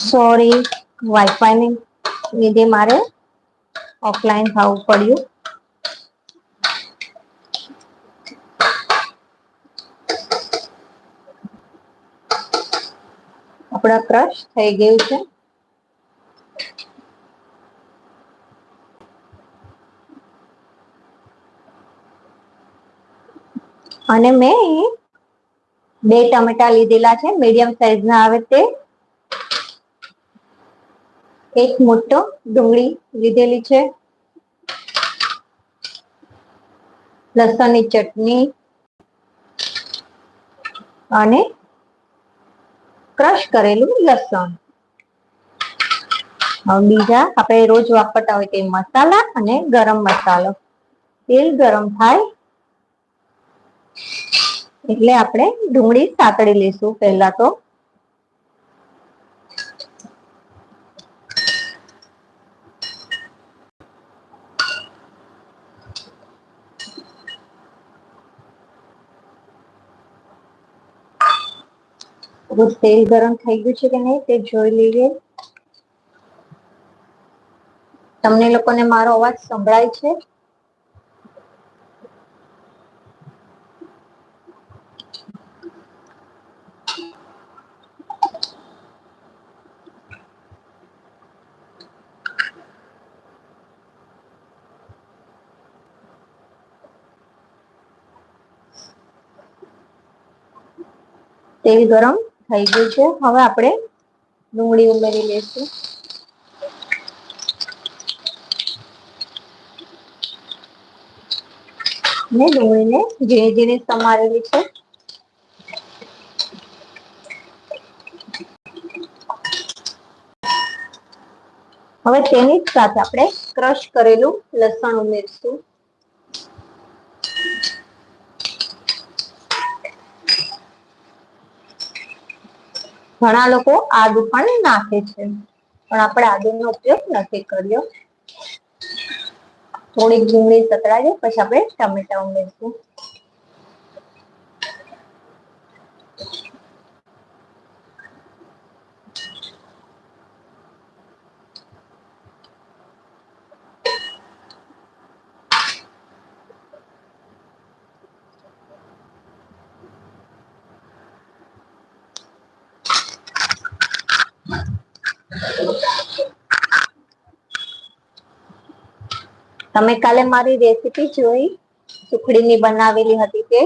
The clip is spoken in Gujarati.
સોરી, વાઈફાઈ ને લીધે મારે ઓફલાઈન થવું પડ્યું. આપણા ક્રશ થઈ ગયું છે. અને મેં 2 ટમેટા લીધેલા છે, મીડિયમ સાઈઝ ના આવે તે. એક મોટો ડુંગળી લીધેલી છે, લસણની ચટણી અને ક્રશ કરેલું લસણ. બીજા આપણે રોજ વાપરતા હોય તે મસાલા અને ગરમ મસાલો. તેલ ગરમ થાય એટલે આપણે ડુંગળી સાતળી લઈશું પહેલા તો. તેલ ગરમ થઈ ગયું છે કે નહીં તે જોઈ લઈએ. તમને લોકોને મારો અવાજ સંભળાય છે? તેલ ગરમ થઈ ગયું છે. હવે આપણે ડુંગળી ઉમેરી લઈશું. ને ડુંગળીને ઝીણી ઝીણી સમારેલી છે. હવે તેની જ સાથે આપણે ક્રશ કરેલું લસણ ઉમેરશું. ઘણા લોકો આદુ પણ નાખે છે, પણ આપણે આદુનો ઉપયોગ નથી કર્યો. થોડીક ડુંગળી સતળાઈ જાય પછી આપણે ટામેટા ઉમેરશું. તમે કાલે મારી રેસીપી જોઈ સુખડીની બનાવેલી હતી તે?